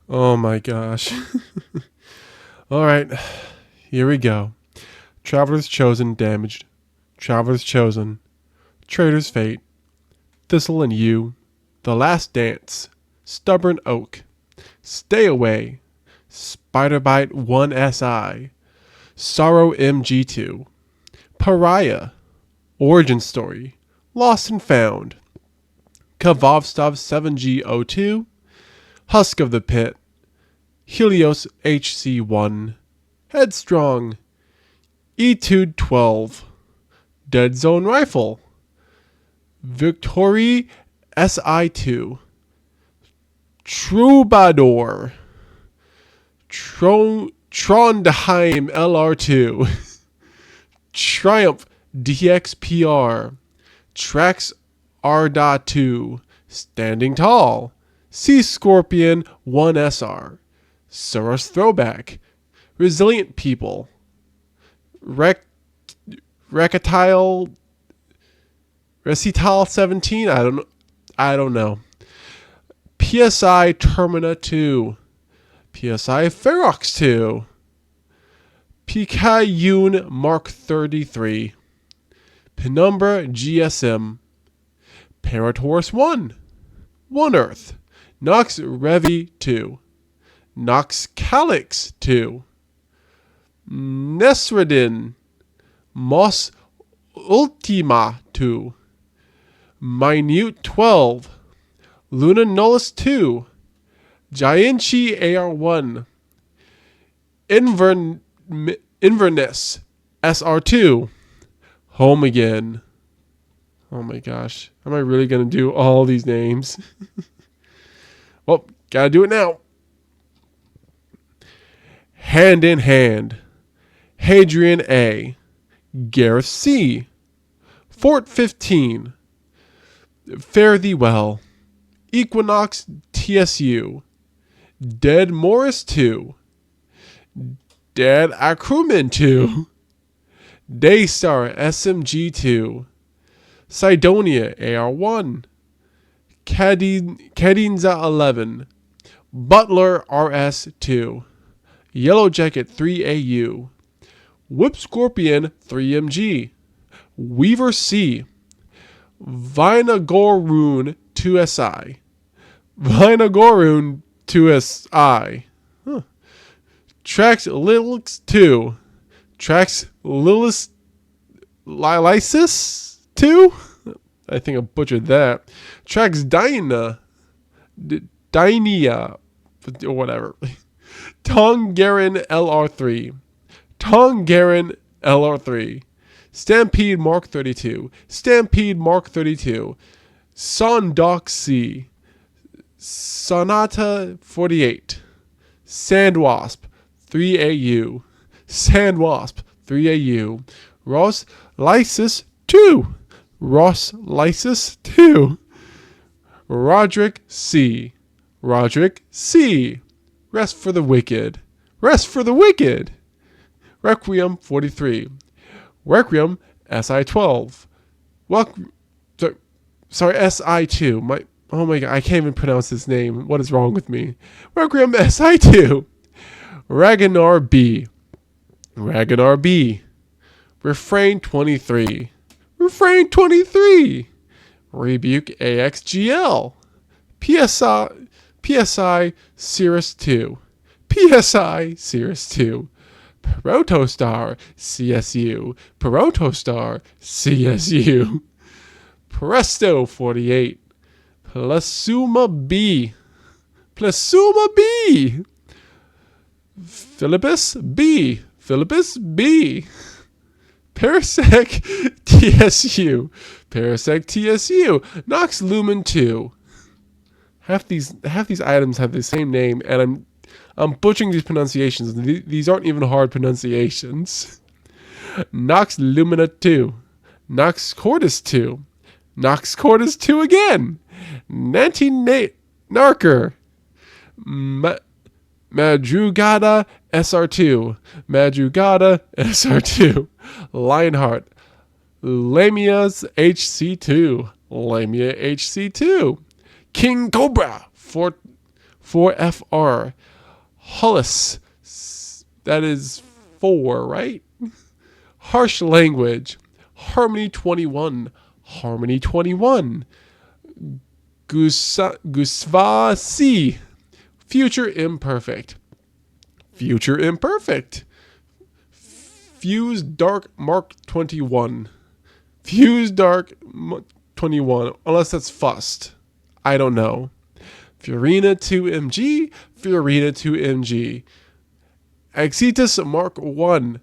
Oh my gosh. All right, here we go. Traveler's Chosen damaged. Traveler's Chosen. Traitor's Fate. Thistle and Yew. The Last Dance. Stubborn Oak. Stay Away. Spiderbite 1SI. Sorrow MG2. Pariah. Origin Story. Lost and Found. Kavovstov 7G02. Husk of the Pit. Helios HC1. Headstrong. Etude 12. Dead Zone Rifle. Victory SI2. Troubadour. Trondheim LR2. Triumph DXPR. Trax R.2. Standing Tall. Sea Scorpion 1SR. Soros Throwback. Resilient People. Recital 17. I don't know. PSI Termina 2. PSI Ferox 2. Picayune Mark 33. Penumbra GSM. Parataurus 1. One Earth. Nox Revi 2. Nox Calix 2. Nesredin. Moss Ultima 2. Minute 12. Luna Nullis 2. Gianchi AR1. Inverness SR2. Home Again. Oh my gosh. Am I really going to do all these names? Well, gotta do it now. Hand in Hand. Hadrian A. Gareth C. Fort 15. Fare Thee Well. Equinox TSU. Dead Morris 2. Dead Acruman 2. Daystar SMG 2. Sidonia AR1. Cadinza 11. Butler RS 2. Yellow Jacket 3AU. Whip Scorpion 3MG. Weaver C. Vinagorun 2SI. Vinagorun 2SI. Huh. Trax Lilix 2. Trax Lilis Lysis 2? I think I butchered that. Trax Dynia, or whatever. Tongaren LR3. Tongaren LR3. Stampede Mark 32. Stampede Mark 32. Sondoc C. Sonata 48. Sandwasp 3AU. Sandwasp 3AU. Ross Lysis 2. Ross Lysis 2. Roderick C. Roderick C. Rest for the Wicked. Rest for the Wicked. Requiem 43. Requiem SI12. Sorry, SI2. Oh my god, I can't even pronounce this name. What is wrong with me? Requiem SI2. Ragnar B. Ragnar B. Refrain 23. Refrain 23. Rebuke AXGL. PSI Cirrus 2. PSI Cirrus 2. Protostar CSU. Protostar CSU. Presto 48. Plasuma B. Plasuma B. Philippus B. Philippus B. Parasec TSU. Parasec TSU. Nox Lumen 2. Half these items have the same name, and I'm butchering these pronunciations. These aren't even hard pronunciations. Nox Lumina 2. Nox Cordis 2. Nox Cordis 2 again. Nanti Narker. Madrugada SR2. Madrugada SR2. Lionheart. Lamia's HC2. Lamia HC2. King Cobra 4FR. Hollis. That is 4, right? Harsh language. Harmony 21. Harmony 21. Gusvasi. Future imperfect. Future imperfect. Fuse dark Mark 21. Fuse dark 21. Unless that's Fust. I don't know. Fiorina 2MG. Fiorina 2MG. Exitus Mark 1.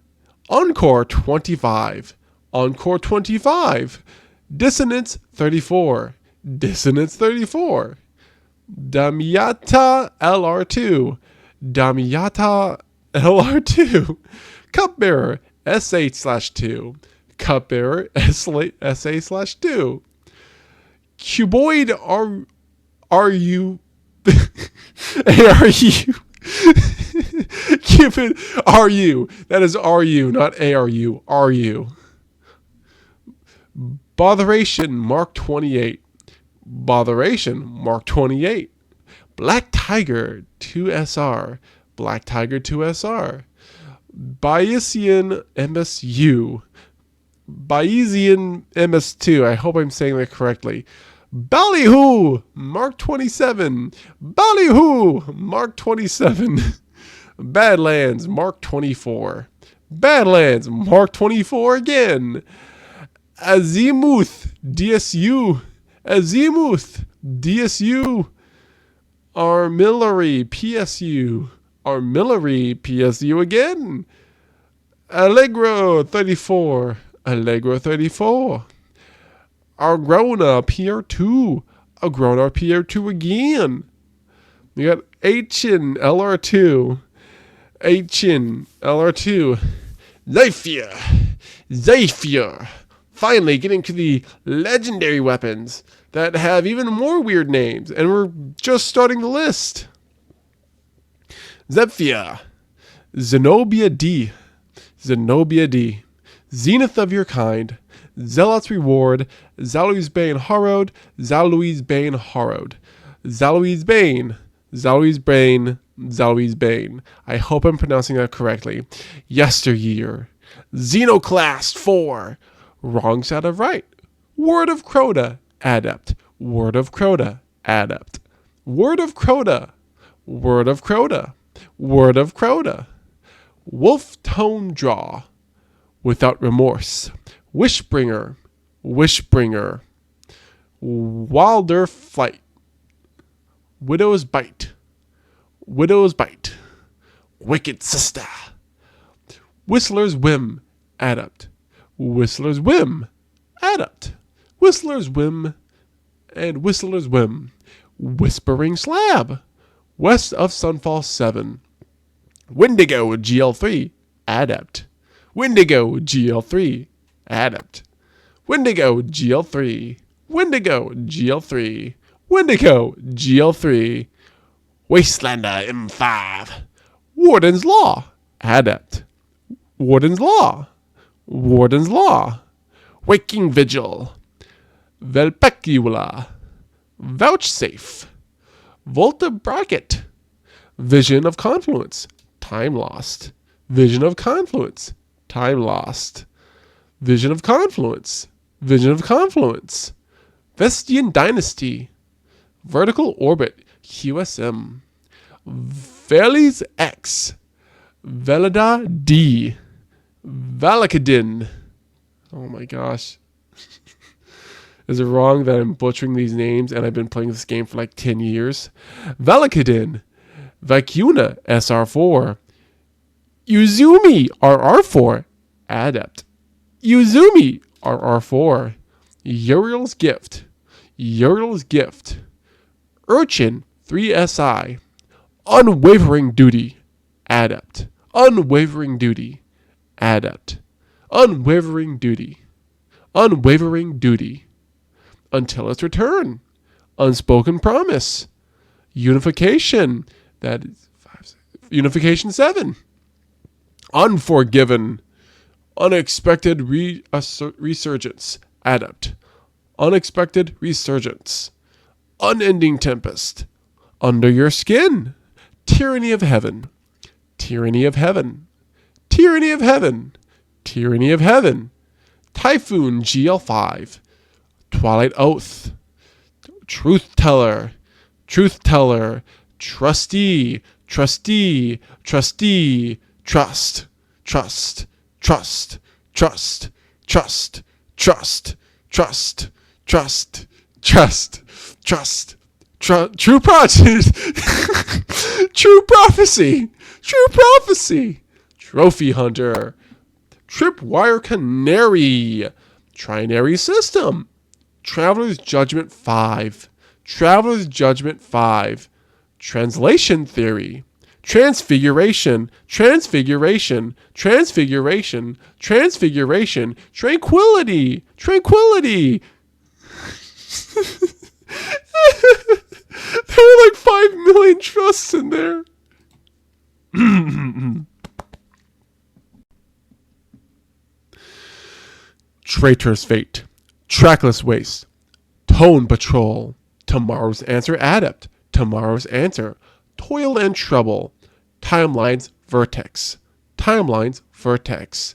Encore 25. Encore 25. Dissonance 34. Dissonance 34. Damiata LR2. Damiata LR2. Cupbearer S8/2. Cupbearer SA/2. Cuboid RU ARU. Cupid RU. That is RU, not ARU. RU. Botheration Mark 28. Botheration Mark 28. Black Tiger 2SR. Black Tiger 2SR. Bayesian MSU. Bayesian MS2. I hope I'm saying that correctly. Ballyhoo Mark 27. Ballyhoo Mark 27. Badlands Mark 24. Badlands Mark 24 again. Azimuth DSU. Azimuth DSU. Armillary PSU. Armillary PSU again. Allegro 34. Allegro 34. Argrona PR2. Argrona PR2 again. We got Achin LR2. Achin LR2. Zephyr. Zephyr. Finally getting to the legendary weapons that have even more weird names, and we're just starting the list. Zephyr. Zenobia D. Zenobia D. Zenith of your kind. Zealot's reward. Zalois Bane Harrowed. Zalois Bane Harrowed. Zalois Bane. Zalois Bane. Zalois Bane. I hope I'm pronouncing that correctly. Yesteryear. Xenoclast 4. Wrong side of right. Word of Crota. Adept. Word of Crota. Adept. Word of Crota. Word of Crota. Word of Crota. Wolf Tone Draw. Without remorse. Wishbringer. Wishbringer. Wilder Flight. Widow's Bite. Widow's Bite. Wicked Sister. Whistler's Whim. Adept. Whistler's Whim. Adept. Whistler's Whim. And Whistler's Whim. Whispering Slab. West of Sunfall 7. Wendigo GL3. Adept. Wendigo GL3. Adept. Wendigo GL3. Wendigo GL3. Wendigo GL3. Wastelander M5. Warden's Law. Adept. Warden's Law. Warden's Law. Waking Vigil. Velpecula. Vouchsafe. Volta Bracket. Vision of Confluence. Time Lost. Vision of Confluence. Time Lost. Vision of Confluence. Vision of Confluence. Vestian Dynasty. Vertical Orbit. QSM. Veles X. Velida D. Valakadin. Oh my gosh. Is it wrong that I'm butchering these names and I've been playing this game for like 10 years? Valakadin. Vicuna SR4. Uzumi RR4. Adept. Uzumi RR4. Uriel's Gift. Uriel's Gift. Urchin 3SI. Unwavering Duty. Adept. Unwavering Duty. Adept. Unwavering Duty. Unwavering Duty. Until its return. Unspoken Promise. Unification. That is Unification 7. Unforgiven. Unexpected Resurgence. Adept. Unexpected Resurgence. Unending Tempest. Under your skin. Tyranny of heaven. Tyranny of heaven. Tyranny of heaven. Tyranny of heaven. Typhoon GL5. Twilight Oath. Truth teller. Truth teller. Trustee. Trustee. Trustee. Trust. Trust. Trust. Trust. Trust. Trust. Trust. Trust. Trust. Trust. True prophecy. True prophecy. True prophecy. Trophy hunter. Tripwire canary. Trinary system. Traveler's Judgment 5. Traveler's Judgment 5. Translation theory. Transfiguration. Transfiguration. Transfiguration. Transfiguration. Tranquility. Tranquility. There were like 5 million trusts in there. Traitor's Fate. Trackless Waste. Tone Patrol. Tomorrow's Answer Adept. Tomorrow's Answer. Toil and Trouble. Timelines Vertex. Timelines Vertex.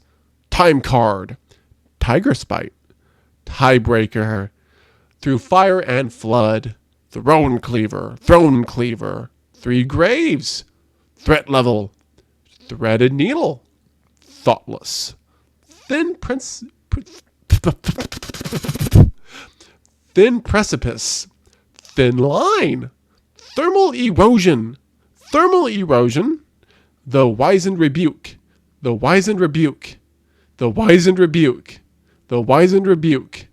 Time Card. Tiger Spite. Tiebreaker. Through Fire and Flood. Throne Cleaver. Throne Cleaver. 3 Graves. Threat Level. Threaded Needle. Thoughtless. Thin Precipice. Thin Line. Thermal Erosion. Thermal Erosion. The Wizened Rebuke. The Wizened Rebuke. The Wizened Rebuke. The Wizened Rebuke.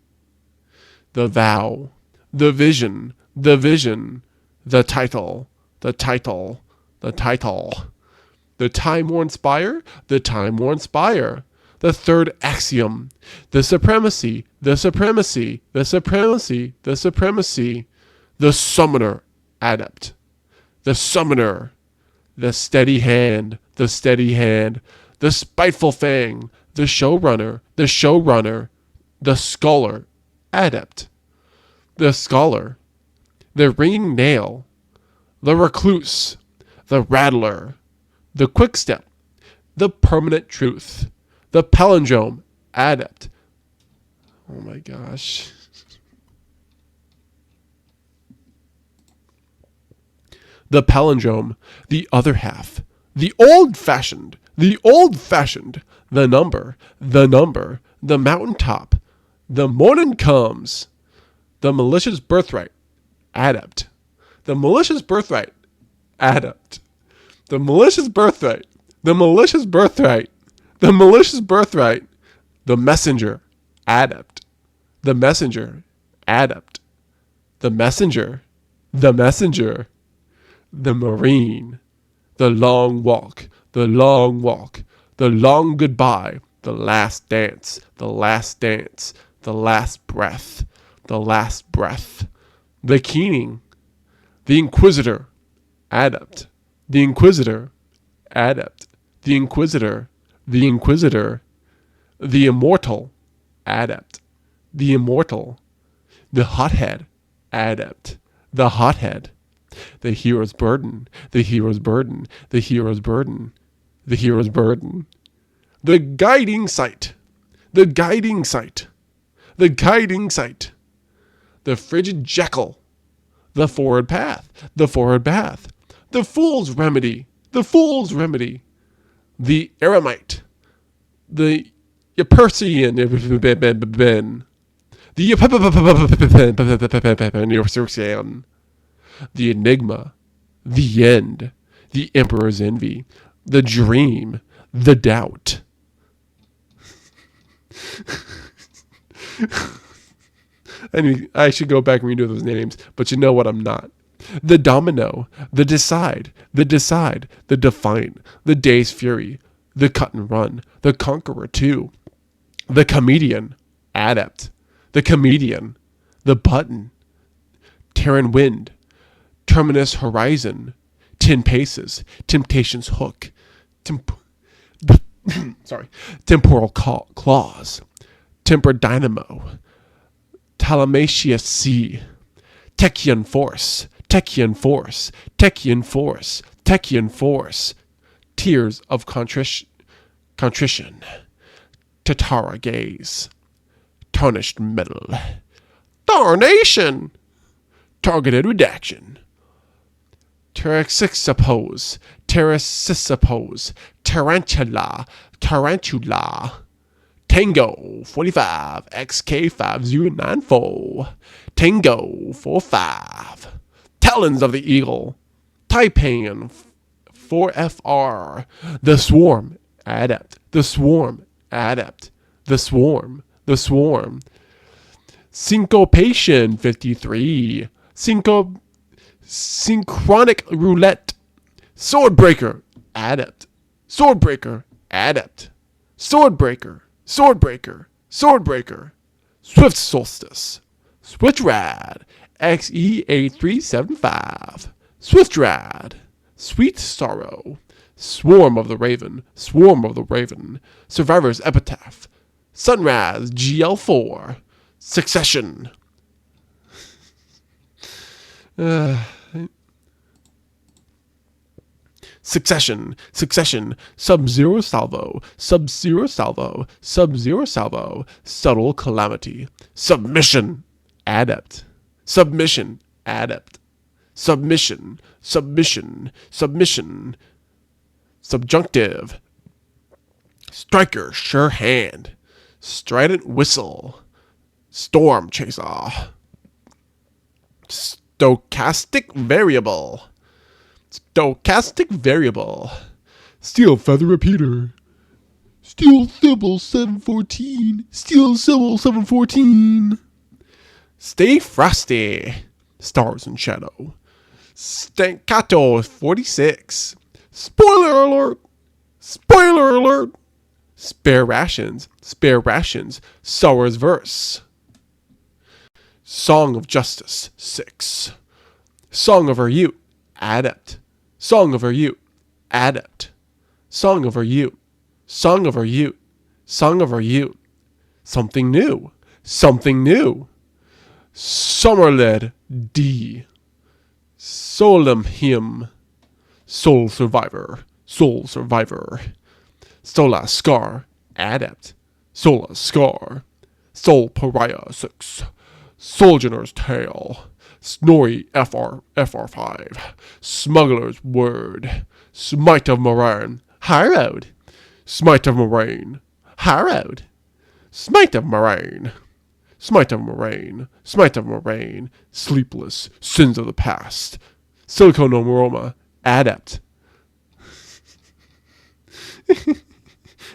The Vow. The Vision. The Vision. The Title. The Title. The Title. The Time-Worn Spire. The Time-Worn Spire. The Third Axiom. The Supremacy. The Supremacy. The Supremacy. The Supremacy. The Summoner Adept. The Summoner. The Steady Hand. The Steady Hand. The Spiteful Fang. The Showrunner. The Showrunner. The Scholar Adept. The Scholar. The Ringing Nail. The Recluse. The Rattler. The Quickstep. The Permanent Truth. The Palindrome Adept. Oh my gosh. The Palindrome. The Other Half. The Old-Fashioned. The Old-Fashioned. The Number. The Number. The Mountaintop. The Morning Comes. The Malicious Birthright Adept. The Malicious Birthright Adept. The Malicious Birthright. The Malicious Birthright. The Malicious Birthright. The Messenger Adept. The Messenger Adept. The Messenger. The Messenger. The Marine. The Long Walk. The Long Walk. The Long Goodbye. The Last Dance. The Last Dance. The Last Breath. The Last Breath. The Keening. The Inquisitor Adept. The Inquisitor Adept. The Inquisitor. The Inquisitor. The Immortal Adept. The Immortal. The Hothead Adept. The Hothead. The Hero's Burden. The Hero's Burden. The Hero's Burden. The Hero's Burden. The Guiding Sight. The Guiding Sight. The Guiding Sight. The Frigid Jekyll. The Forward Path. The Forward Path. The Fool's Remedy. The Fool's Remedy. The Eremite. The Epersian. The Enigma. The End. The Emperor's Envy. The Dream. The Doubt. I should go back and redo those names, but you know what, I'm not. The Domino. The Decide. The Decide. The Defiant. The Day's Fury. The Cut and Run. The Conqueror 2. The Comedian Adept. The Comedian. The Button. Terran Wind. Terminus Horizon. 10 Paces. Temptation's Hook. Temporal Claws. Temper Dynamo. Talamacia Sea. Techian Force. Techian force, Techian force, Techian force. Tears of contrition, Tatara gaze, tarnished metal, darnation, targeted redaction. Terexixapose, tarantula, Tango 45 XK5094, Tango 45, Talons of the Eagle, Taipan 4FR, The Swarm, Adept, The Swarm, Adept, The Swarm, Syncopation 53, Synchronic Roulette, Swordbreaker, Adept, Swordbreaker, Adept, Swordbreaker, Swift Solstice, Switchrad, XE8375, Swiftrad, Sweet Sorrow, Swarm of the Raven, Survivor's Epitaph, Sunraz GL4, Succession. Succession, Sub-Zero Salvo, Subtle Calamity, Submission, Adept, Subjunctive, Striker, Sure Hand, Strident Whistle, Storm Chaser, Stochastic Variable, Steel Feather Repeater, Steel Symbol 714, Stay Frosty, Stars and Shadow, Staccato 46, Spoiler alert, Spare Rations, Sorrow's Verse, Song of Justice 6, Song of Her Youth, Adept, Song of Her Youth, Adept, Song of Her Youth, Something New, Summerled D, Solemn Hymn, Soul Survivor, Sola Scar, Adept, Sola Scar, Soul Pariah 6, Soldier's Tale, Snorri FR5, Smuggler's Word, Smite of Moraine, Harrowed, Smite of Moraine, Sleepless, Sins of the Past, Siliconoroma, Adept.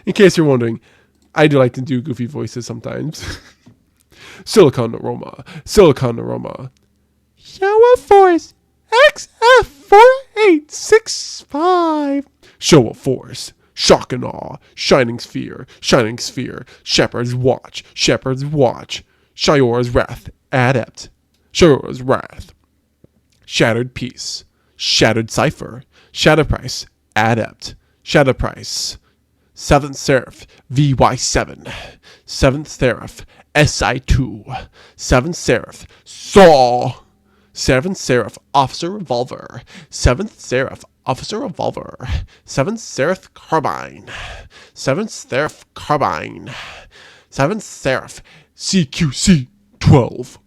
In case you're wondering, I do like to do goofy voices sometimes. Silicon Aroma, Shower Force, XF4865, Show of Force, Shock and Awe, Shining Sphere, Shepherd's Watch, Shiora's Wrath, Adept, Shiora's Wrath, Shattered Peace, Shattered Cipher, Shadow Price, Adept, Shadow Price, Seventh Seraph, VY7, Seventh Seraph, SI2, Seventh Seraph, Saw, Seventh Seraph, Officer Revolver, Seventh Seraph, Seventh Seraph Carbine, Seventh Seraph CQC 12,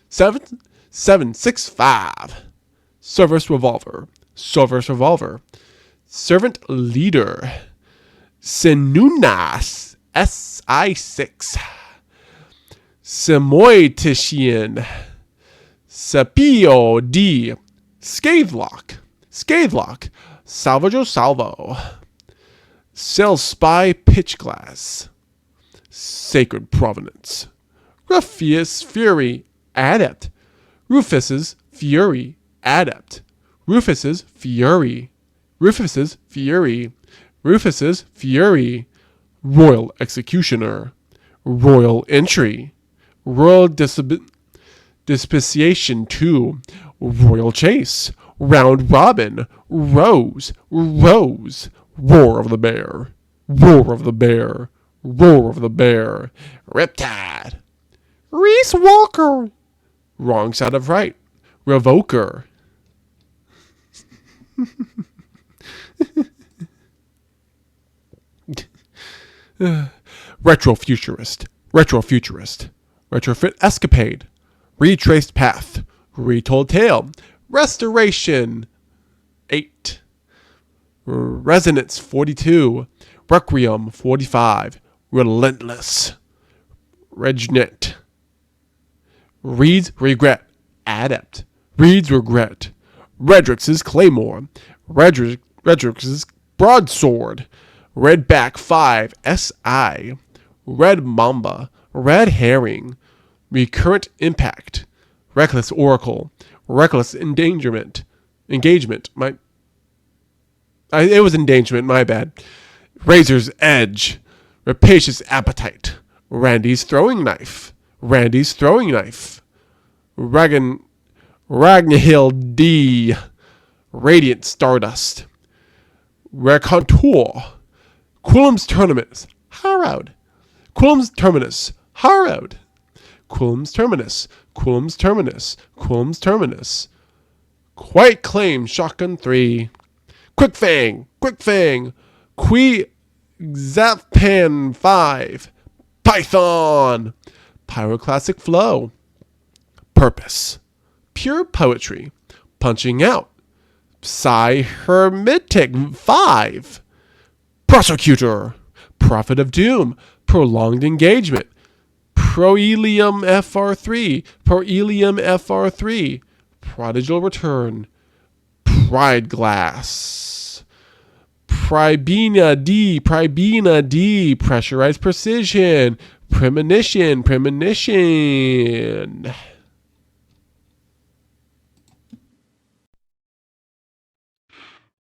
765, Service Revolver, Servant Leader, Senunas SI6, Semoitician, Sapio D, Scathelock, Salvaggio Salvo, Cell Spy Pitchglass, Sacred Provenance, Rufus Fury, Adept, Rufus's Fury, Royal Executioner, Royal Entry, Royal Dispensation 2, Royal Chase, Round Robin, Rose, Roar of the Bear, Riptide, Reese Walker, Wrong Side of Right, Revoker, Retrofuturist. Retrofuturist. Retrofit escapade. Retraced path. Retold tale. Restoration. 8. Resonance 42. Requiem 45. Relentless. Regnet. Reed's regret. Adept. Reed's regret. Redrix's claymore. Redrix's broadsword. Redback 5 SI. Red mamba. Red herring. Recurrent impact. Reckless oracle. Reckless endangerment. Engagement. It was endangerment, my bad. Razor's edge. Rapacious appetite. Randy's throwing knife. Randy's throwing knife. Ragnhild D. Radiant Stardust. Raconteur. Quillam's Terminus. Harrowed. Quillam's Terminus. Harrowed. Quillam's Terminus. Quillam's Terminus. Quillam's Terminus. Quiet Claim Shotgun 3. Quick Fang. Quick Fang. Qui Zappan 5. Python. Pyroclastic Flow. Purpose. Pure Poetry. Punching Out. Psy Hermetic 5. Prosecutor. Prophet of Doom. Prolonged Engagement. Proelium FR3. Proelium FR3. Prodigal Return. Pride Glass. Pribina D. Pribina D. Pressurized Precision. Premonition. Premonition.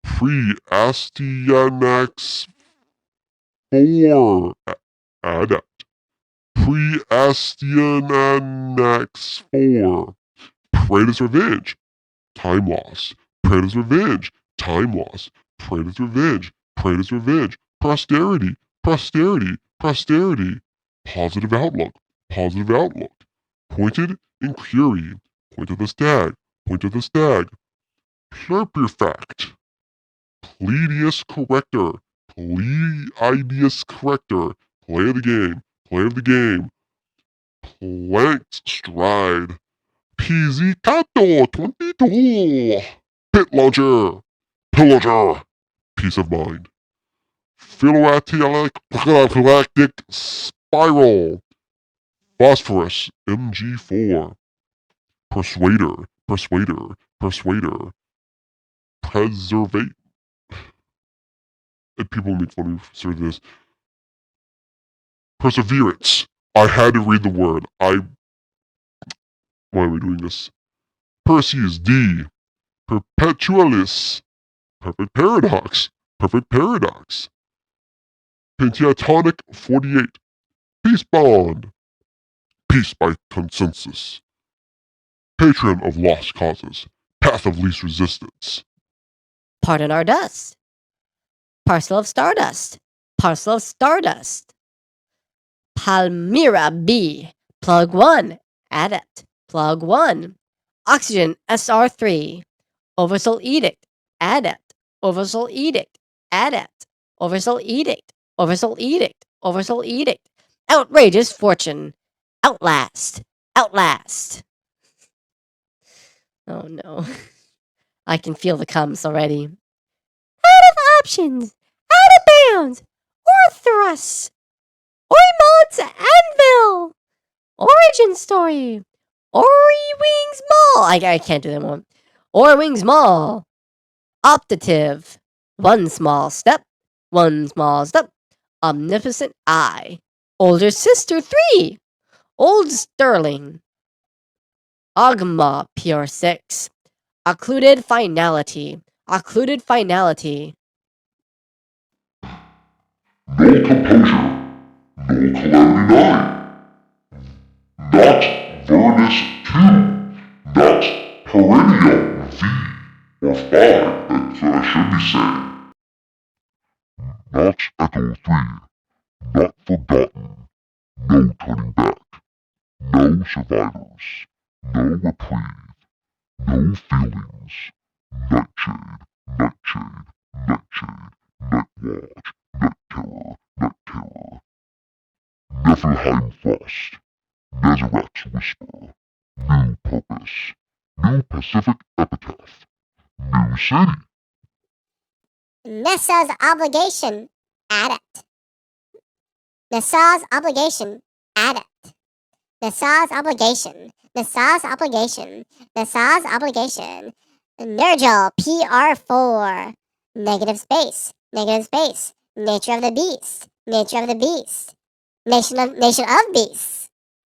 Pre-Astyanax 4 Adept. Pre-Astyanax 4 Predator's Revenge. Time Loss. Predator's Revenge. Time Loss. Predator's Revenge. Predator's Revenge. Posterity. Posterity. Posterity. Positive Outlook. Positive Outlook. Pointed Inquiry. Point of the Stag. Point of the Stag. Plurperfact. Pleidius Corrector. Pleidius Corrector. Play of the game. Play of the game. Planked Stride. Pizzicato 22. Pit Launcher. Pillager. Peace of Mind. Philogalactic Spiral. Phosphorus MG4. Persuader. Persuader. Persuader. Preservate. And people make fun of me for this. Perseverance. I had to read the word. Why are we doing this? Perseus D. Perpetualis. Perfect Paradox. Perfect Paradox. Pentatonic 48. Peace Bond. Peace by Consensus. Patron of Lost Causes. Path of Least Resistance. Pardon our dust. Parcel of Stardust. Parcel of Stardust. Palmyra B. Plug 1. Adept. Plug 1. Oxygen SR3. Oversoul Edict. Adept. Oversoul Edict. Adept. Oversoul Edict. Oversoul Edict. Oversoul Edict. Outrageous Fortune. Outlast. Outlast. Oh no. I can feel the comes already. Out of options. Out of bounds. Or thrusts. Oimon's Anvil. Origin Story. Ori Wings Mall. I can't do that one. Ori Wings Mall. Optative. One small step. One small step. Omnipotent Eye. Older Sister 3. Old Sterling. Ogma Pure 6. Occluded Finality. Occluded Finality. No Composure. No Calamity 9. Not Vernus 2. Not Perennial V. Or 5, that I should be saying. Not Echo 3. Not Forgotten. No Turning Back. No Survivors. No Reprieve. No Feelings. Nightshade. Nightshade, Nightshade, Nightwatch, Night Terror, Night Terror. Niflheim Frost, Nazaret's Whisper, New Purpose, New Pacific Epitaph, New City. Nessa's Obligation, Adept. Nessa's Obligation, Adept. Nessa's Obligation, Nessa's Obligation, Nessa's Obligation. Nergal, PR4. Negative space, Nature of the Beast, Nature of the Beast. Nation of Beasts,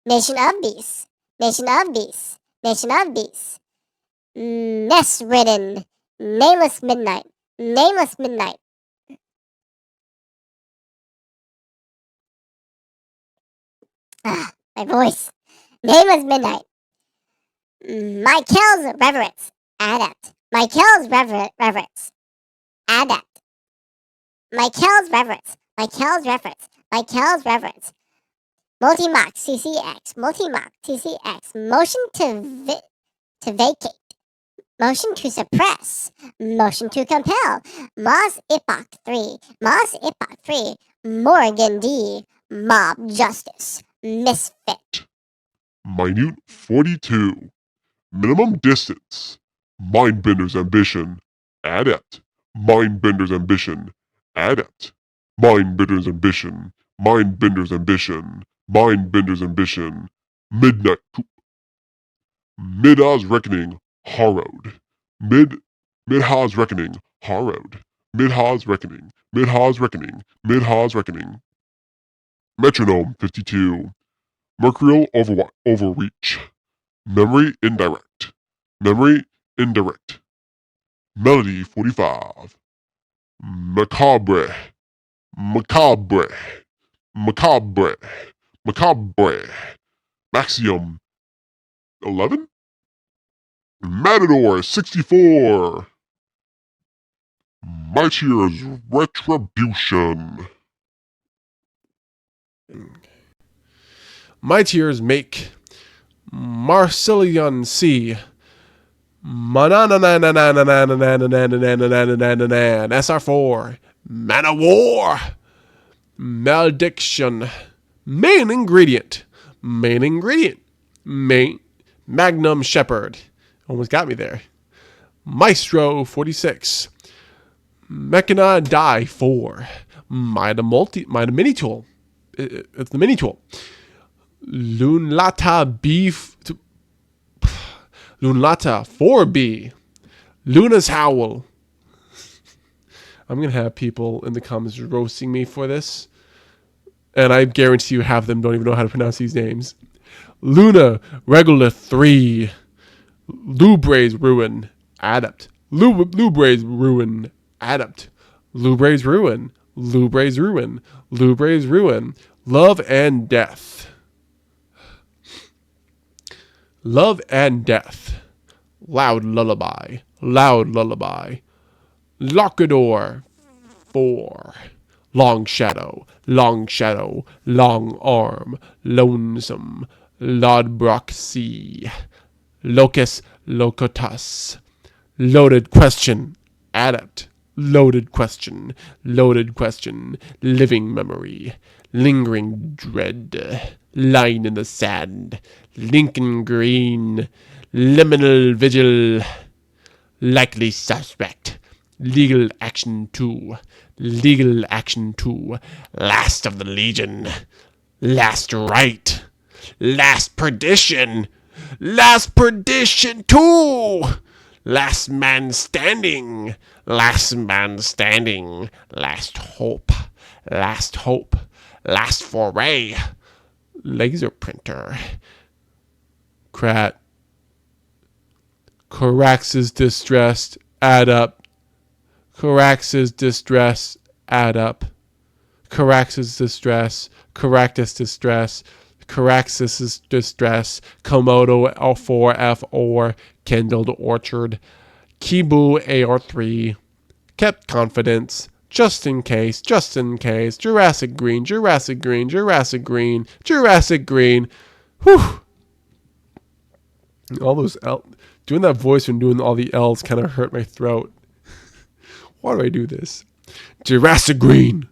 Nation of Beasts, Nation of Beasts, Nation of Beasts. Mess Ridden, Nameless Midnight, Nameless Midnight. My voice. Nameless Midnight. Michael's Reverence, Adept. Michael's Reverence, Adept. Michael's Reverence, Michael's Reverence, Michael's Reverence. Multi-Mock CCX, Multi-Mock CCX. Motion to vacate. Motion to suppress. Motion to compel. Moss Epoch 3. Moss Epoch 3. Morgan D. Mob Justice. Misfit. Minute 42. Minimum Distance. Mindbender's Ambition. Adept. Mindbender's Ambition. Adept. Mindbender's Ambition. Mindbender's Ambition. Mindbender's Ambition. Midnight Coop. Mid-Oz Reckoning. Harrowed. Mid-Oz Reckoning. Harrowed. Mid-Oz Reckoning. Mid-Oz Reckoning. Mid-Oz Reckoning. Metronome 52. Mercurial Overreach. Memory Indirect. Memory Indirect. Melody 45. Macabre. Macabre. Macabre. Macabre. Maxium 11. Matador 64. Mightiers Retribution. Mightiers make Marcelion C. SR4. Mana War. Malediction. Main ingredient. Main ingredient. Magnum Shepherd. Almost got me there. Maestro 46. Mechana Die 4. Mida Mini Tool. It's the Mini Tool. Lunlata Beef. Lunlata 4B. Luna's Howl. I'm going to have people in the comments roasting me for this. And I guarantee you half of them don't even know how to pronounce these names. Luna Regolith 3. Lubray's Ruin. Adept. Lubray's Ruin. Adept. Lubray's Ruin. Lubray's Ruin. Lubray's Ruin. Love and Death. Love and Death. Loud Lullaby. Loud Lullaby. Lockador 4. Long Shadow. Long Shadow. Long Arm. Lonesome. Lodbrok C. Locus Locutus. Loaded Question. Adept. Loaded Question. Loaded Question. Living Memory. Lingering Dread. Line in the Sand. Lincoln Green. Liminal Vigil. Likely Suspect. Legal Action 2. Legal Action 2. Last of the Legion. Last Right. Last Perdition. Last Perdition 2. Last Man Standing. Last Man Standing. Last Hope. Last Hope. Last Foray. Laser Printer. Krat. Corax's Distressed. Add up. Corax's Distress. Add up. Corax's Distress. Caractus Distress. Caraxis Distress. Komodo L4F or Kindled Orchard. Kibu AR3. Kept Confidence. Just in case. Just in case. Jurassic Green. Jurassic Green. Jurassic Green. Jurassic Green. Whew. All those L. Doing that voice and doing all the L's kind of hurt my throat. Why do I do this? Jurassic Green.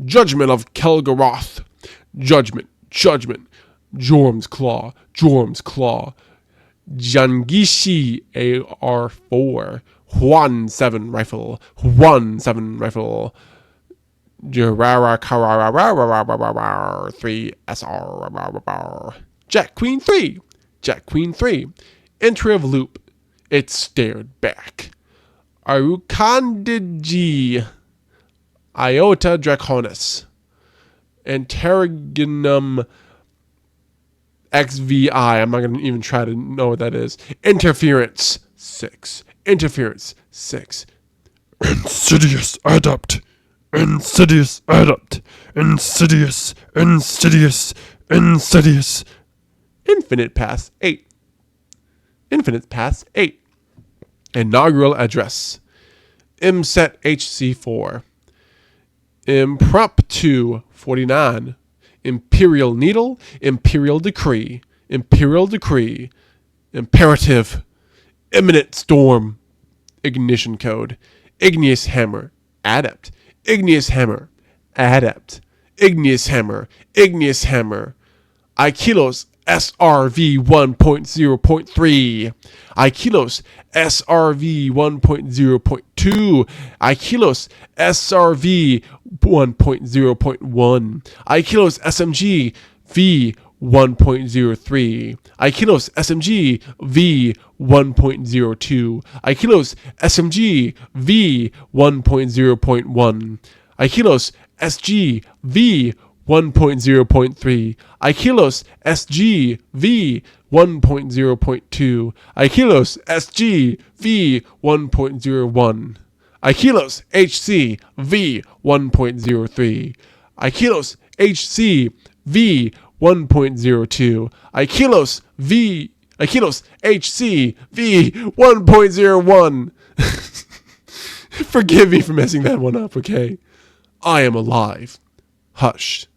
Judgment of Kelgaroth. Judgment. Jorm's Claw. Jangishi AR4. Juan 7 rifle. Jarara 3 SR. Jack Queen 3. Entry of loop. It stared back. Arukandiji. Iota Draconis. Interroginum XVI. I'm not going to even try to know what that is. Interference 6. Insidious adept. Insidious. Infinite Pass 8. Inaugural Address. IMSET HC4. Impromptu 49. Imperial Needle. Imperial Decree. Imperative. Imminent Storm. Ignition Code. Igneous Hammer. Adept. Igneous Hammer. Aikilos SRV 1.0.3. Aikilos SRV 1.0.2. Aikilos SRV 1.0.1. Aikilos SMG V 1.03. Aikilos SMG V 1.02. Aikilos SMG V 1.0.1. Aikilos SG V 1.0.3. Aikilos SG V 1.0.2. Aikilos SG V 1.01. Aikilos HC V 1.03. Aikilos HC V 1.02. Aikilos HC V 1.01. Forgive me for messing that one up, okay? I am alive. Hushed.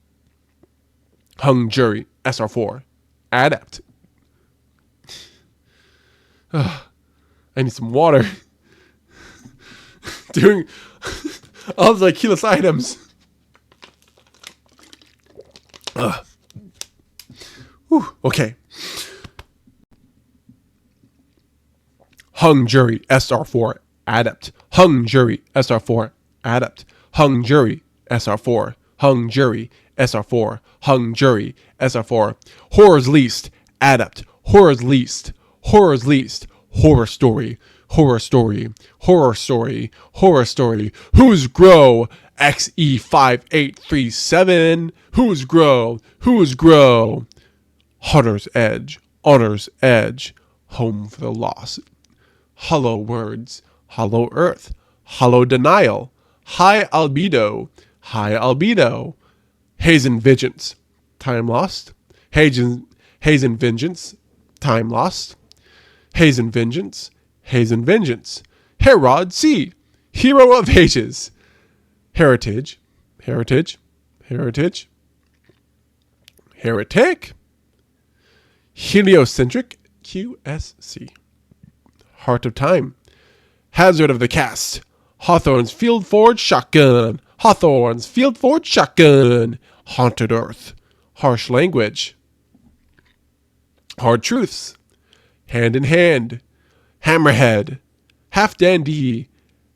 Hung jury. SR4. Adept. I need some water. Doing all the Aikilos items. Okay. Hung jury. SR4. Adept. Hung jury. SR4. Adept. Hung jury. SR4. Hung jury. SR4. Hung jury. SR4. Horrors least. Adept. Horrors least. Horror story. Who's Grow? XE5837. Who's Grow? Hunter's Edge. Home for the lost. Hollow words. Hollow earth. Hollow denial. High albedo. Hazen Vengeance. Time lost. Hazen Vengeance. Time lost. Hazen Vengeance. Herod C. Hero of Ages. Heritage. Heretic. Heliocentric. QSC. Heart of Time. Hazard of the Cast. Hawthorne's Field Forge Shotgun. Haunted Earth. Harsh Language. Hard Truths. Hand in Hand. Hammerhead. Half Dandy.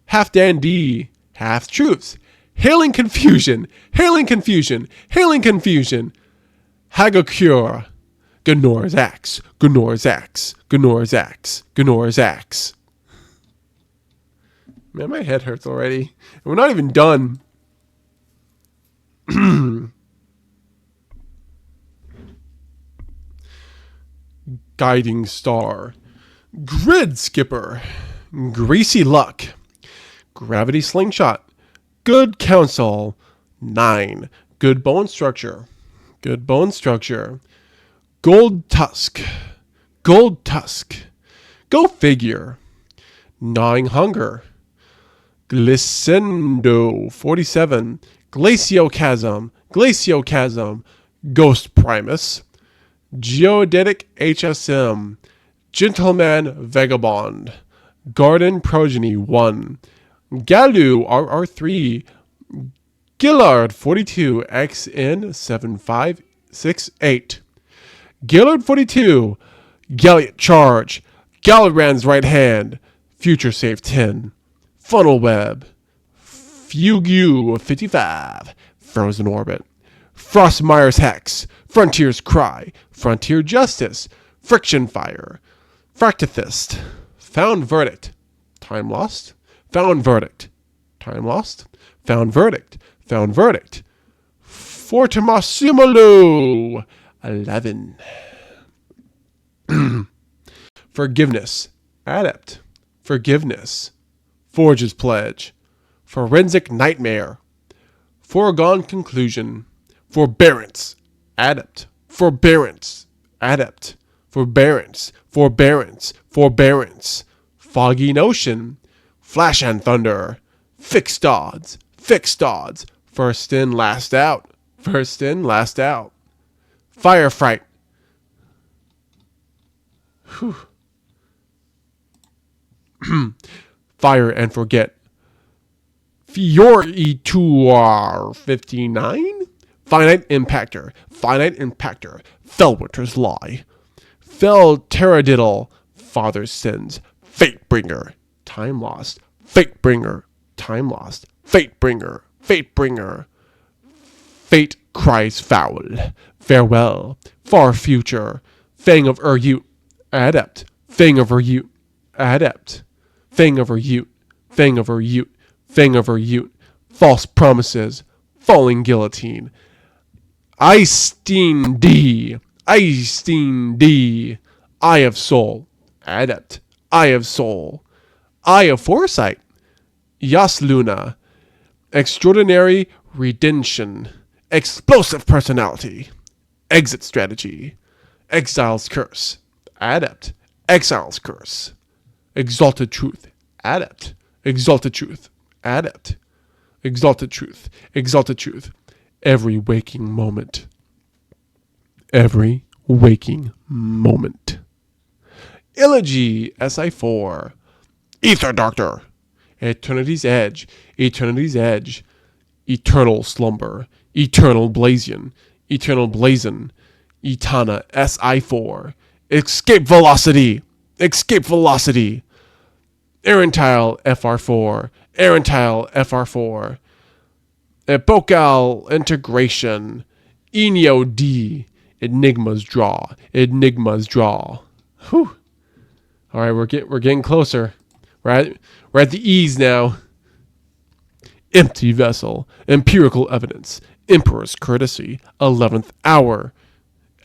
Half Truths. Hailing Confusion. Hagakure. Gnor's Axe. Man, my head hurts already. And we're not even done. Guiding Star. Grid Skipper. Greasy Luck. Gravity Slingshot. Good Counsel. 9. Good Bone Structure. Gold Tusk. Go Figure. Gnawing Hunger. Glissando 47. Glaciochasm. Ghost Primus. Geodetic HSM. Gentleman Vagabond. Garden Progeny 1. Galu RR3, Gillard 42 XN 7568. Gillard 42, Galliot Charge, Gallagran's right hand, Future Safe 10, Funnel Web, Fugu 55, Frozen Orbit, Frostmire's Hex, Frontier's Cry, Frontier Justice, Friction Fire, Fractithist, Found Verdict, Time Lost, Found Verdict, Time Lost, Found Verdict, Found Verdict, Fortimasimolo 11. Forgiveness, Adept, Forgiveness, Forge's Pledge, Forensic Nightmare, Foregone Conclusion, Forbearance, Adept, Forbearance, Adept, Forbearance, Forbearance, Forbearance, Foggy Notion, Flash and Thunder, Fixed Odds, First in, Last Out, First in, Last Out, Firefight, Fire and Forget, Fioritur 59, Finite Impactor, Fellwinter's Lie, Fell Terradiddle, Father's Sins, Fatebringer, Time Lost, Fatebringer, Time Lost, Fatebringer, Fate Cries Foul, Farewell, Far Future, Fang of Ur-Ute, Adept, Fang of Ur-Ute, Adept, Fang of Ur-Ute, False Promises, Falling Guillotine, Eystein D, Eye of Soul, Adept, Eye of Soul, Eye of Foresight, Yas Luna, Extraordinary Redemption, Explosive Personality, Exit Strategy, Exile's Curse, Adept, Exile's Curse, Exalted Truth, Adept, Exalted Truth, Adept, Exalted Truth, Every waking moment. Every waking moment. Elegy, SI4, Ether Doctor, Eternity's Edge, Eternal Slumber, Eternal Blazon, Etana, SI4, Escape Velocity, Erentile, FR4, Epochal Integration, Enio D, Enigma's Draw. Whew. All right, we're getting closer. We're at the E's now. Empty Vessel, Empirical Evidence, Emperor's Courtesy, 11th Hour,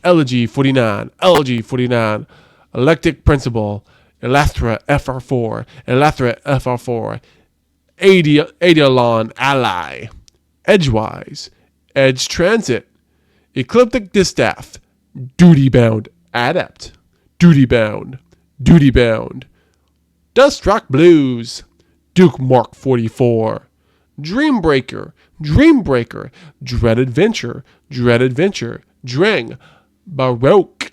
Elegy 49, Electric Principle, Elathra FR4, Aeolon Ally, Edgewise, Edge Transit, Ecliptic Distaff, Duty Bound Adept, Duty Bound, Dustrock Blues, Duke Mark 44, Dreambreaker, Dread Adventure, Drang, Baroque,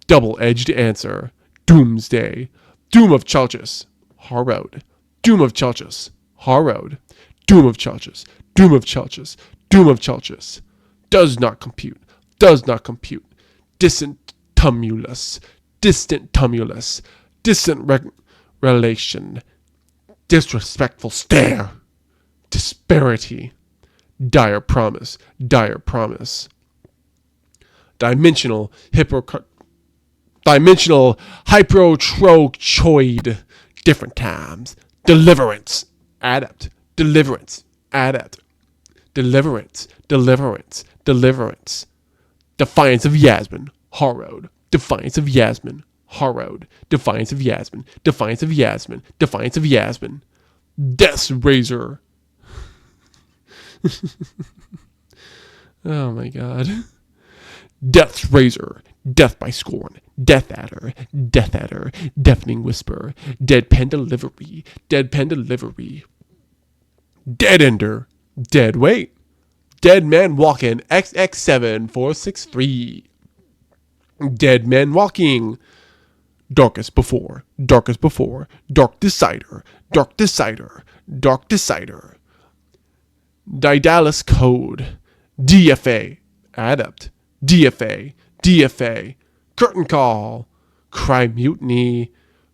Double-Edged Answer, Doomsday, Doom of Chalchis, Harrowed, Doom of Chalchis, Does not compute, Distant Tumulus, Relation, Disrespectful Stare, Disparity, Dire Promise, Dimensional Hypertrochoid, Different Times, Deliverance, Adept, Deliverance, Defiance of Yasmin, Harrowed, Defiance of Yasmin, Death's Razor. Oh my god. Death's Razor, Death by Scorn, Death Adder, Deafening Whisper, Deadpan Delivery, Dead Ender, Dead Weight, Dead Man Walking, XX7463, Dead Man Walking, darkest before, darkest before, dark decider, dark decider, dark decider. Daedalus code, DFA, adept, DFA, DFA, curtain call, crime mutiny,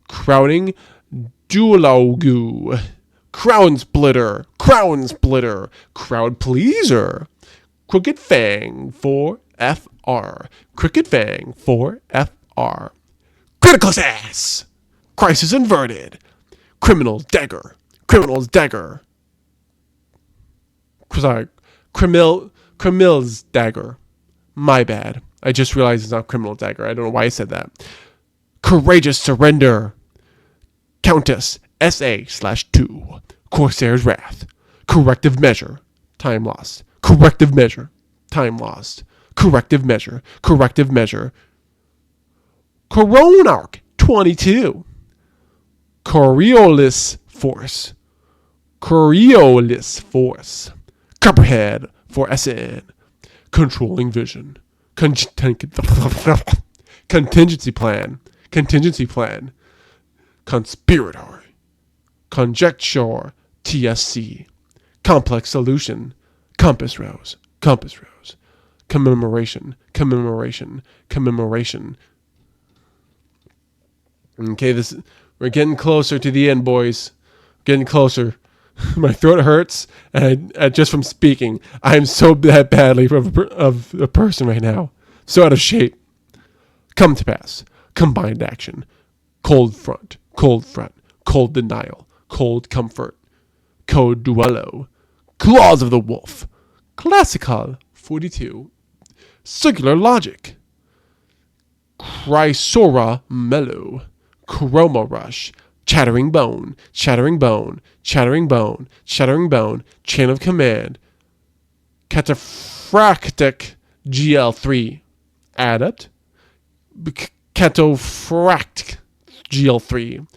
crowding, duologu, crown splitter, crowd pleaser, crooked fang for FR, crooked fang for FR, critical ass, crisis inverted, criminal's dagger, sorry, criminal's dagger. My bad. I just realized it's not criminal dagger. I don't know why I said that. Courageous surrender. Countess SA/2. Corsair's wrath. Corrective measure. Time lost. Corrective measure. Time lost. Corrective measure. Corrective measure. Coronarch 22. Coriolis force. Coriolis force. Copperhead for SN. Controlling vision. Contingency plan. Contingency plan. Conspirator. Conjecture. TSC. Complex solution. Compass rose. Compass rose. Commemoration. Commemoration. Commemoration. Okay, we're getting closer to the end, boys. Getting closer. My throat hurts, and just from speaking, I am so that badly of a person right now. So out of shape. Come to pass. Combined action. Cold front. Cold front. Cold denial. Cold comfort. Code duello. Claws of the wolf. Classical 42. Circular logic. Chrysora mellow. Chroma rush. Chattering bone, chattering bone, chattering bone, chattering bone, chain of command. Cataphractic GL3. Adept. Cataphractic GL3.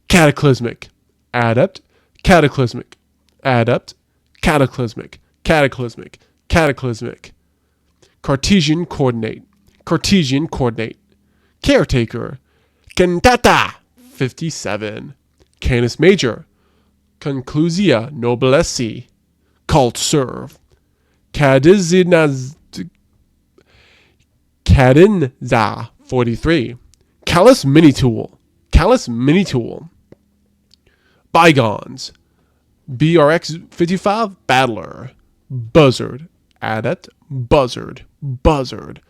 Cataclysmic. Adept. Cataclysmic. Adept. Cataclysmic. Cataclysmic. Cataclysmic. Cartesian coordinate. Cartesian coordinate. Caretaker. Cantata 57. Canis Major. Conclusia Noblesse. Cult Serve. Cadinza 43. Callus Mini Tool. Callus Mini Tool. Bygones. BRX 55 Battler. Buzzard. Adept. Buzzard. Buzzard.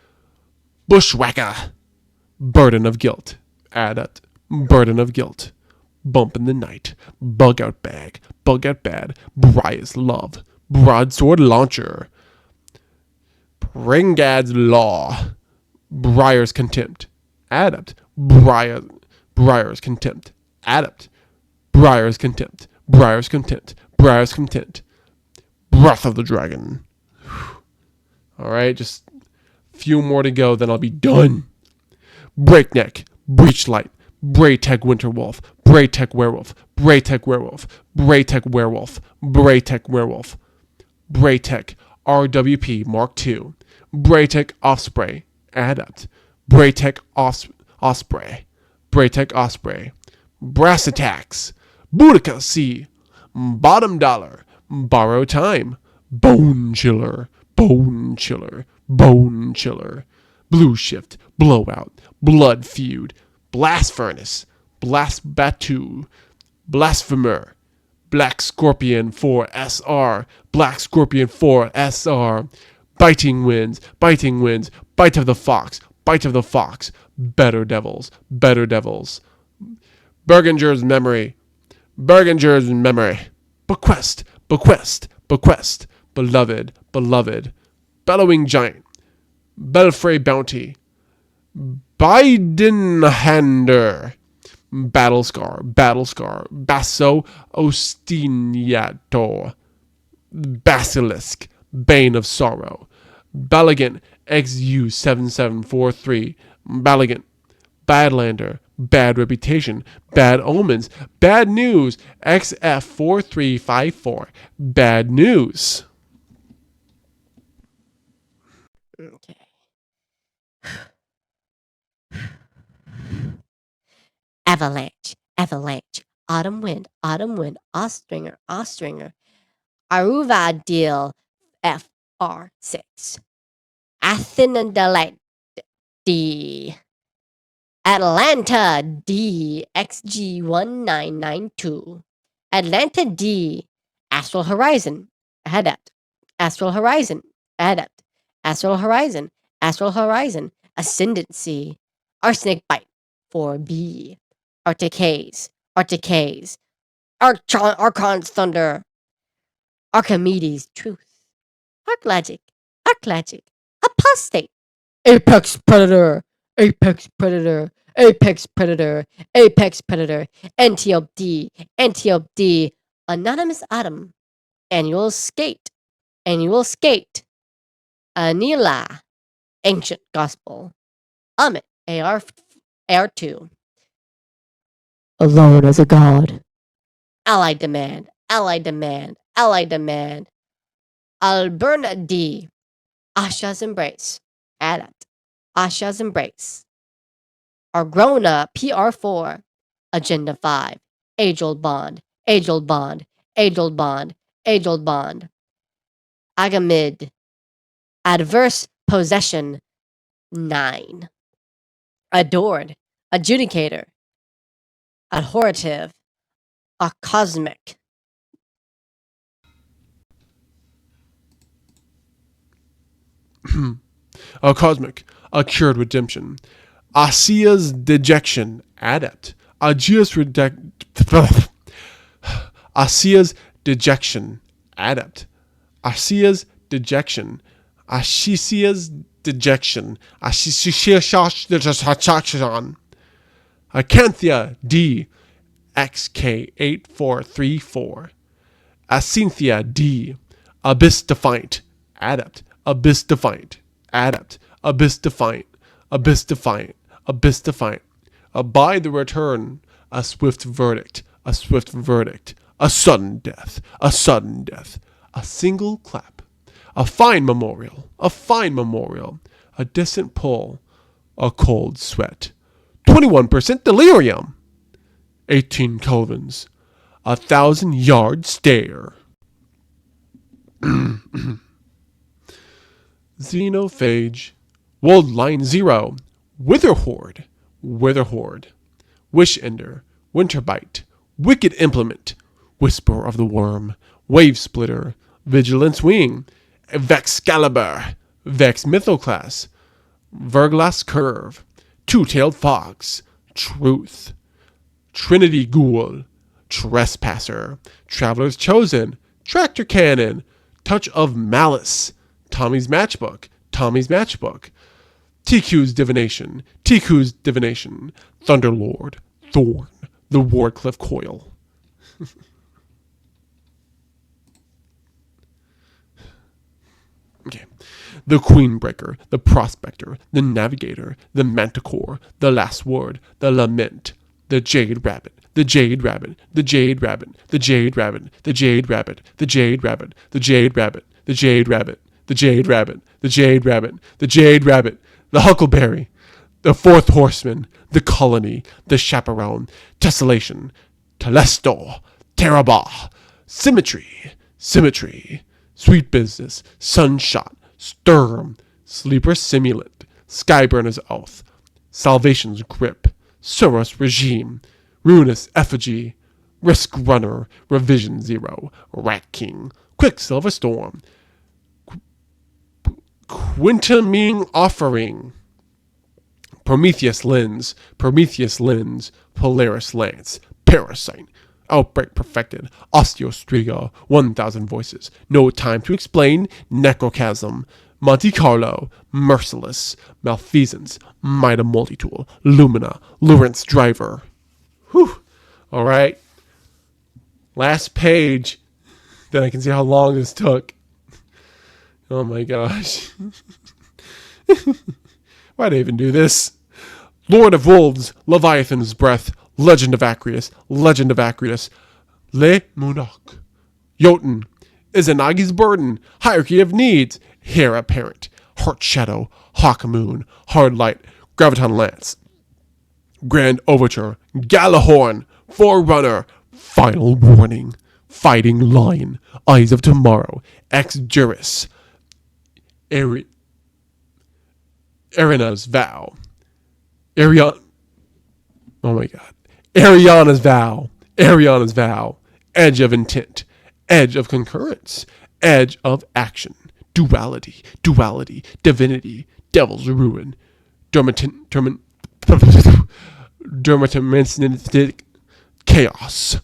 Bushwhacker. Burden of guilt. Adept. Burden of guilt. Bump in the night. Bug out bag. Bug out bad. Briar's love. Broadsword launcher. Pringad's law. Briar's contempt. Adept. Briar's contempt. Adept. Briar's contempt. Briar's contempt. Briar's contempt. Breath of the dragon. Alright, just a few more to go, then I'll be done. Breakneck. Breachlight. Braytech Winterwolf. Braytech Werewolf. Braytech Werewolf. Braytech Werewolf. Braytech Werewolf. Braytech RWP Mark II. Braytech Osprey. Adept. Braytech Osprey. Braytech Osprey. Brass Attacks. Boudica C. Bottom Dollar. Borrow Time. Bone Chiller. Bone Chiller. Bone Chiller. Blue Shift. Blowout. Blood Feud. Blast Furnace. Blast Batu. Blasphemer. Black Scorpion 4 SR. Black Scorpion 4 SR. Biting Winds. Biting Winds. Bite of the Fox. Bite of the Fox. Better Devils. Better Devils. Berginger's Memory. Berginger's Memory. Bequest. Bequest. Bequest. Beloved. Beloved. Bellowing Giant. Belfray Bounty. Bidenhander. Battlescar. Battlescar. Basso Ostinato. Basilisk. Bane of Sorrow. Balligant XU7743. Balligant. Badlander. Bad Reputation. Bad Omens. Bad News. XF4354. Bad News. Okay. Avalanche, avalanche. Autumn wind, Ostringer, Aruva deal FR6. Athenadalite D. Atlanta D XG1992. Atlanta D. Astral Horizon. Adept. Astral Horizon. Adept. Astral Horizon. Astral Horizon. Ascendancy. Arsenic Bite 4B. Arctic Haze. Arctic Haze. Archon's Thunder. Archimedes Truth. Arclagic. Arclagic. Apostate. Apex Predator. Apex Predator. Apex Predator. Apex Predator. Antiope D. Antiope D. Anonymous Atom. Annual Skate. Annual Skate. Anila. Ancient Gospel. Amit. AR2. Alone as a god. Ally Demand. Ally Demand. Ally Demand. Alberna D. Asha's Embrace. Adept. Asha's Embrace. Argrona PR4. Agenda 5. Age-old bond. Age-old bond. Age-old bond. Age-old bond. Agamid. Adverse Possession 9. Adored. Adjudicator. Adhorative. Cosmic. Cosmic. Cured redemption. Asia's dejection. Adept. Asia's dejection. Adept. Asia's dejection. Ashisia's dejection. Ashishishash. Acanthia D. XK8434. Asynthia D. Abyss Defiant. Adept. Abyss Defiant. Adept. Abyss Defiant. Abyss Defiant. Abyss Defiant. Abide the return. A swift verdict. A swift verdict. A sudden death. A sudden death. A single clap. A fine memorial. A fine memorial. A distant pull. A cold sweat. 21% delirium. 18 Kelvins. 1,000-yard stare. Xenophage. Wold Line 0. Witherhorde. Witherhorde. Wish Ender. Winterbite. Wicked Implement. Whisper of the Worm. Wave Splitter. Vigilance Wing. Vexcalibur. Vex Mythoclass. Verglass Curve. Two-Tailed Fox. Truth. Trinity Ghoul. Trespasser. Traveler's Chosen. Tractor Cannon. Touch of Malice. Tommy's Matchbook. Tommy's Matchbook. TQ's Divination. TQ's Divination. Thunderlord. Thorn. The Wardcliff Coil. Okay. The Queenbreaker, the Prospector, the Navigator, the Manticore, the Last Word, the Lament, the Jade Rabbit, the Jade Rabbit, the Jade Rabbit, the Jade Rabbit, the Jade Rabbit, the Jade Rabbit, the Jade Rabbit, the Jade Rabbit, the Jade Rabbit, the Jade Rabbit, the Jade Rabbit, the Huckleberry, the Fourth Horseman, the Colony, the Chaperone, Tessellation, Telestor, Terabah, Symmetry, Symmetry, Sweet Business, Sunshot, Sturm, Sleeper Simulant, Skyburner's Oath, Salvation's Grip, Soros Regime, Ruinous Effigy, Risk Runner, Revision 0, Rat King, Quicksilver Storm, Quintamine Offering, Prometheus Lens, Polaris Lance, Parasite, Outbreak Perfected, Osteostriga, 1,000 Voices, No Time to Explain, Necrochasm, Monte Carlo, Merciless, Malfeasance, Mida Multitool, Lumina, Lawrence Driver. Whew. All right. Last page. Then I can see how long this took. Oh my gosh. Why'd I even do this? Lord of Wolves, Leviathan's Breath, Legend of Acrius, Legend of Acrius, Le Munok, Jotun, Izanagi's Burden, Hierarchy of Needs, Heir Apparent, Heart Shadow, Hawk Moon, Hard Light, Graviton Lance, Grand Overture, Galahorn, Forerunner, Final Warning, Fighting Lion, Eyes of Tomorrow, Ex Juris, Erina's Vow, Oh my god. Ariana's Vow, Edge of Intent, Edge of Concurrence, Edge of Action, Duality, Divinity, Devil's Ruin, Dermatomanistic Chaos,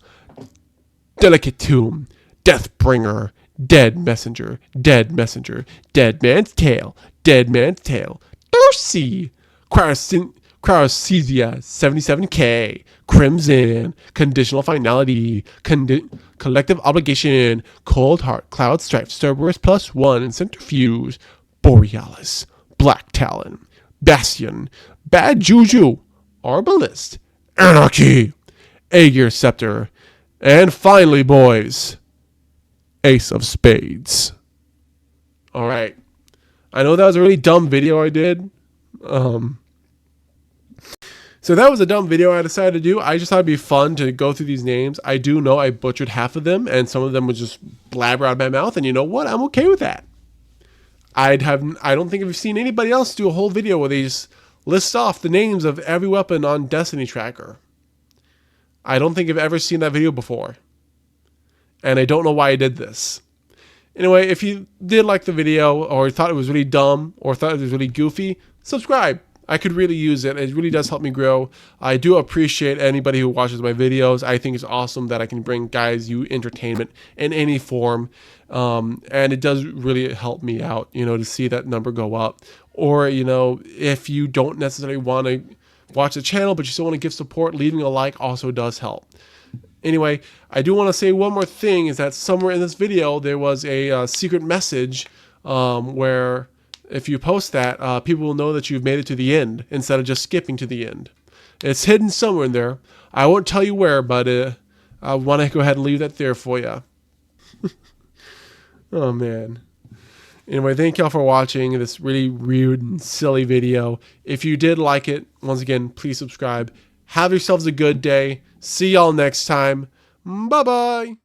Delicate Tomb, Deathbringer, Dead Messenger, Dead Man's Tale, Thirsty, Cryocesia 77K, Crimson, Conditional Finality, Collective Obligation, Cold Heart, Cloud Strife, Cerberus +1, and Centrifuge, Borealis, Black Talon, Bastion, Bad Juju, Arbalist, Anarchy, Aegir Scepter, and finally, boys, Ace of Spades. Alright. I know that was a really dumb video I did. So that was a dumb video I decided to do. I just thought it'd be fun to go through these names. I do know I butchered half of them, and some of them was just blabber out of my mouth, and you know what? I'm okay with that. I don't think I've seen anybody else do a whole video where they just list off the names of every weapon on Destiny Tracker. I don't think I've ever seen that video before. And I don't know why I did this. Anyway, if you did like the video, or thought it was really dumb, or thought it was really goofy, subscribe. I could really use it. It really does help me grow. I do appreciate anybody who watches my videos. I think it's awesome that I can bring you entertainment in any form. And it does really help me out, to see that number go up. Or, if you don't necessarily want to watch the channel, but you still want to give support, leaving a like also does help. Anyway, I do want to say one more thing, is that somewhere in this video, there was a secret message where if you post that, people will know that you've made it to the end instead of just skipping to the end. It's hidden somewhere in there. I won't tell you where, but I want to go ahead and leave that there for you. Oh, man. Anyway, thank y'all for watching this really weird and silly video. If you did like it, once again, please subscribe. Have yourselves a good day. See y'all next time. Bye-bye.